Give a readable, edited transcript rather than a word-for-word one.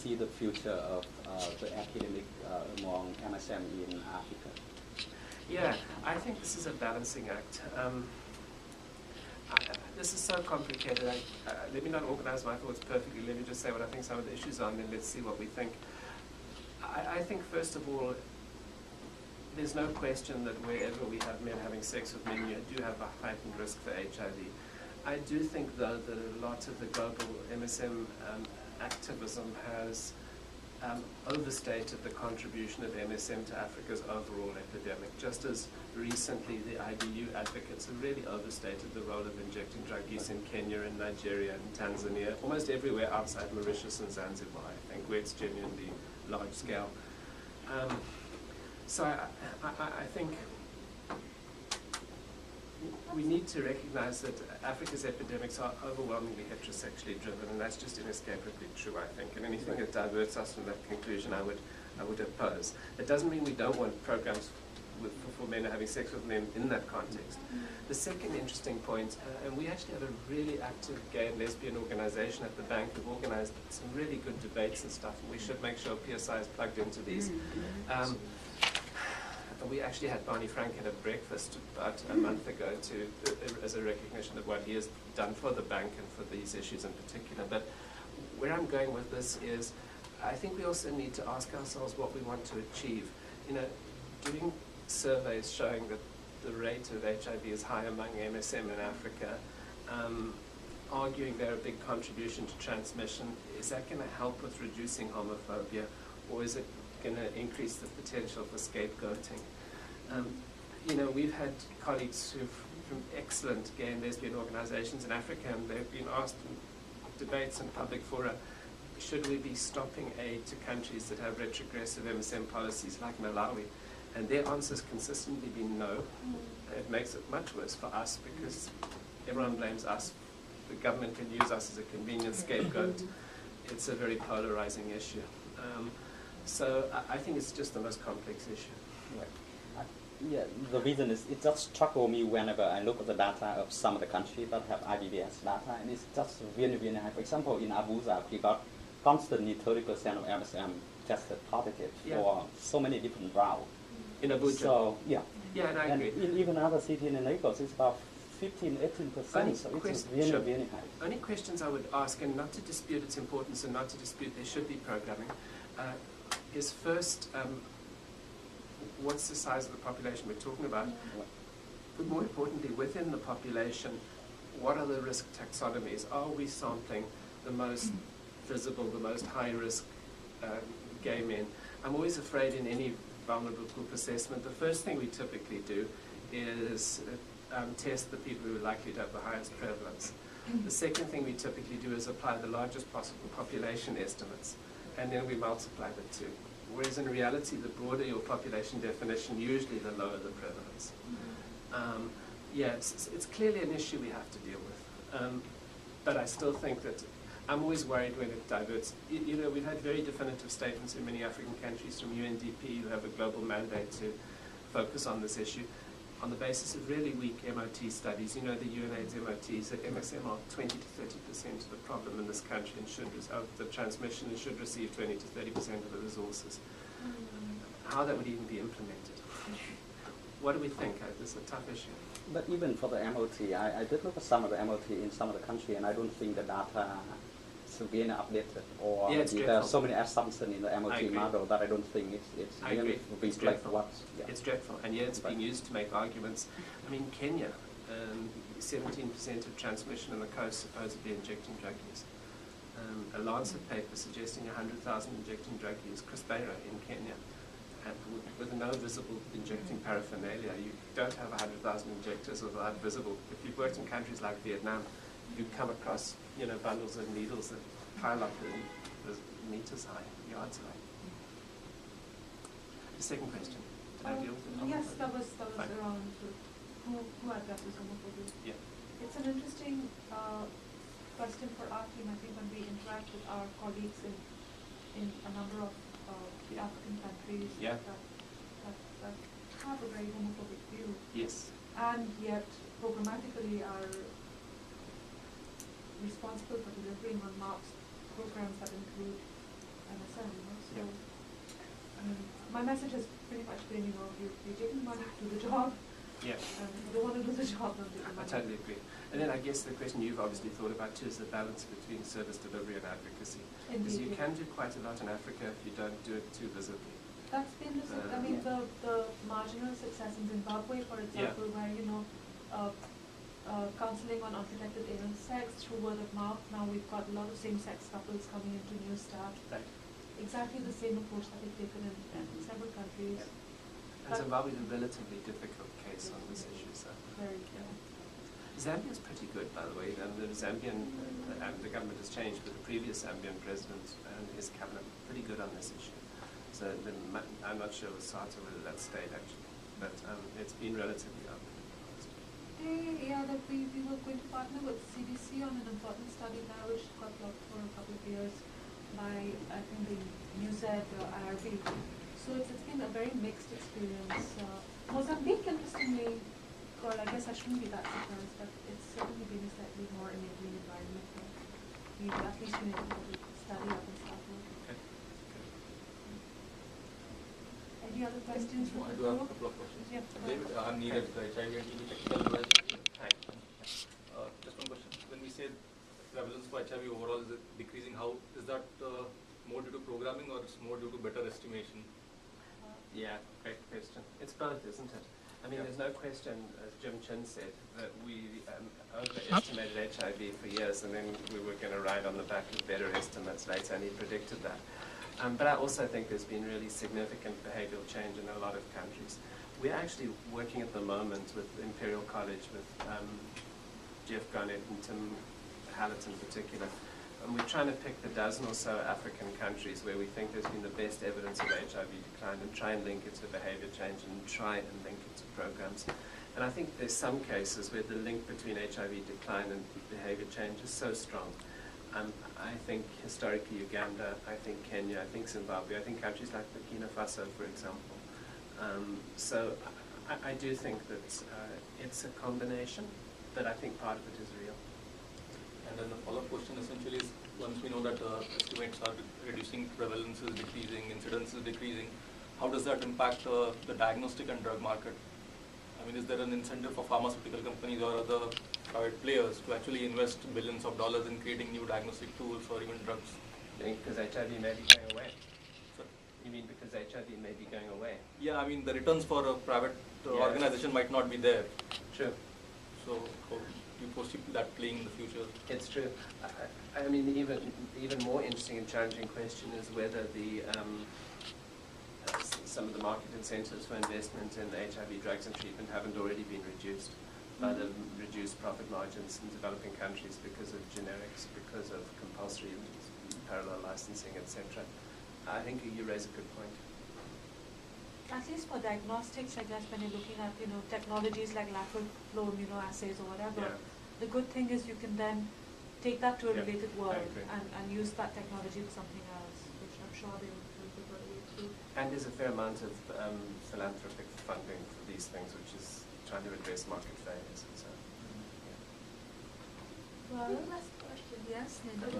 see the future of the academic among MSM in Africa? Yeah, I think this is a balancing act. This is so complicated. Let me not organize my thoughts perfectly. Let me just say what I think some of the issues are, and then let's see what we think. I think, first of all, there's no question that wherever we have men having sex with men, you do have a heightened risk for HIV. I do think, though, that a lot of the global MSM activism has overstated the contribution of MSM to Africa's overall epidemic, just as recently the IDU advocates have really overstated the role of injecting drug use in Kenya and Nigeria and Tanzania, almost everywhere outside Mauritius and Zanzibar, I think, where it's genuinely large scale. So I think we need to recognize that Africa's epidemics are overwhelmingly heterosexually driven, and that's just inescapably true, I think. And anything that diverts us from that conclusion, I would oppose. It doesn't mean we don't want programs for men having sex with men in that context. The second interesting point, and we actually have a really active gay and lesbian organization at the bank. We've organized some really good debates and stuff, and we should make sure PSI is plugged into these. We actually had Barney Frank at a breakfast about a month ago as a recognition of what he has done for the bank and for these issues in particular. But where I'm going with this is, I think we also need to ask ourselves what we want to achieve. You know, doing surveys showing that the rate of HIV is high among MSM in Africa, arguing they're a big contribution to transmission, is that going to help with reducing homophobia, or is it going to increase the potential for scapegoating? You know, we've had colleagues from excellent gay and lesbian organizations in Africa, and they've been asked in debates and public fora, should we be stopping aid to countries that have retrogressive MSM policies like Malawi? And their answer's consistently been no. It makes it much worse for us because everyone blames us. The government can use us as a convenient scapegoat. It's a very polarizing issue. So I think it's just the most complex issue. Right. Yeah, the reason is it just struck me whenever I look at the data of some of the countries that have IBBS data, and it's just really, really high. For example, in Abuja, we got constantly 30% of MSM tested positive for so many different routes. In Abuja? So, yeah. Yeah, and I agree. In even other cities in Lagos, it's about 15, 18%, so it's really, really high. Only questions I would ask, and not to dispute its importance and not to dispute there should be programming, is first, what's the size of the population we're talking about? But more importantly, within the population, what are the risk taxonomies? Are we sampling the most visible, the most high-risk gay men? I'm always afraid in any vulnerable group assessment, the first thing we typically do is test the people who are likely to have the highest prevalence. The second thing we typically do is apply the largest possible population estimates, and then we multiply the two. Whereas in reality, the broader your population definition, usually the lower the prevalence. Yeah, it's clearly an issue we have to deal with. But I still think that I'm always worried when it diverts. You know, we've had very definitive statements in many African countries from UNDP who have a global mandate to focus on this issue on the basis of really weak MOT studies. You know, the UNAIDS MOTs that MSM are 20 to 30% of the problem in this country and of the transmission and should receive 20 to 30% of the resources. How that would even be implemented. What do we think? This is a tough issue. But even for the MOT, I did look at some of the MOT in some of the country, and I don't think the data is really updated, or there are so many assumptions in the MOT model that I don't think it's really reflect what. Yeah. It's dreadful, and yet it's being used to make arguments. I mean, Kenya, 17% of transmission on the coast supposedly injecting drug use. A Lancet paper suggesting 100,000 injecting drug use, Chris Beira in Kenya. And with no visible injecting paraphernalia, you don't have 100,000 injectors without visible. If you've worked in countries like Vietnam, you come across, you know, bundles of needles that pile up meters high, yards high. The second question. Did I deal with it? Yes, that was around who addresses homophobia. Yeah. It's an interesting question for our team. I think when we interact with our colleagues in a number of the African countries that have a very homophobic view. Yes. And yet programmatically are responsible for delivering on MAP's programs that include So, my message has pretty much been, you're taking money to do the job. Yeah. You don't want to do the job, don't do the money. I totally agree. And then I guess the question you've obviously thought about too is the balance between service delivery and advocacy. Because you can do quite a lot in Africa if you don't do it too visibly. That's been the marginal success in Zimbabwe, for example, where, counseling on unprotected anal sex through word of mouth. Now we've got a lot of same-sex couples coming into New Start. Right. Exactly the same approach that they've taken in several countries. Yeah. And Zimbabwe is a relatively difficult case on this issue. So. Very, Zambia's pretty good, by the way. The Zambian, the government has changed, but the previous Zambian president and his cabinet were pretty good on this issue. So I'm not sure with SATA whether that stayed actually, but it's been relatively up. That we were going to partner with CDC on an important study now, which got blocked for a couple of years by, I think, the UZ IRB. So it's been a very mixed experience. Mozambique, interestingly, well, I guess I shouldn't be that surprised, but it's certainly been a slightly more enabling environment where we've at least been able to study up and start work. Okay. Any other questions? I do have a couple of questions. Yeah. David, I'm needed the HIV and TB technical advisor. Just one question. When we say prevalence for HIV overall is decreasing, how is that more due to programming or it's more due to better estimation? Yeah, great question. It's both, isn't it? I mean, there's no question, as Jim Chin said, that we overestimated HIV for years, and then we were going to ride on the back of better estimates later, and he predicted that. But I also think there's been really significant behavioral change in a lot of countries. We're actually working at the moment with Imperial College, with Jeff Garnett and Tim Hallett in particular, and we're trying to pick the dozen or so African countries where we think there's been the best evidence of HIV decline and try and link it to behavior change and try and link it to programs. And I think there's some cases where the link between HIV decline and behavior change is so strong. I think historically Uganda, I think Kenya, I think Zimbabwe, I think countries like Burkina Faso, for example. So I do think that it's a combination, but I think part of it is real. And then the follow-up question essentially is, once we know that estimates are reducing, prevalence is decreasing, incidence is decreasing, how does that impact the diagnostic and drug market? I mean, is there an incentive for pharmaceutical companies or other private players to actually invest billions of dollars in creating new diagnostic tools or even drugs? You think because HIV may be going away? Sorry? You mean because HIV may be going away? Yeah, I mean, the returns for a private organization might not be there. True. So how do you foresee that playing in the future? It's true. I mean, even more interesting and challenging question is whether the some of the market incentives for investment in HIV drugs and treatment haven't already been reduced by the reduced profit margins in developing countries because of generics, because of compulsory parallel licensing, etc. I think you raise a good point. At least for diagnostics, I guess, when you're looking at technologies like lateral flow immunoassays or whatever, the good thing is you can then take that to a related world and use that technology for something else, which I'm sure they will prefer to do. And there's a fair amount of philanthropic funding for these things, which is trying to address market failures and so on. Well, last question, yes, Linda.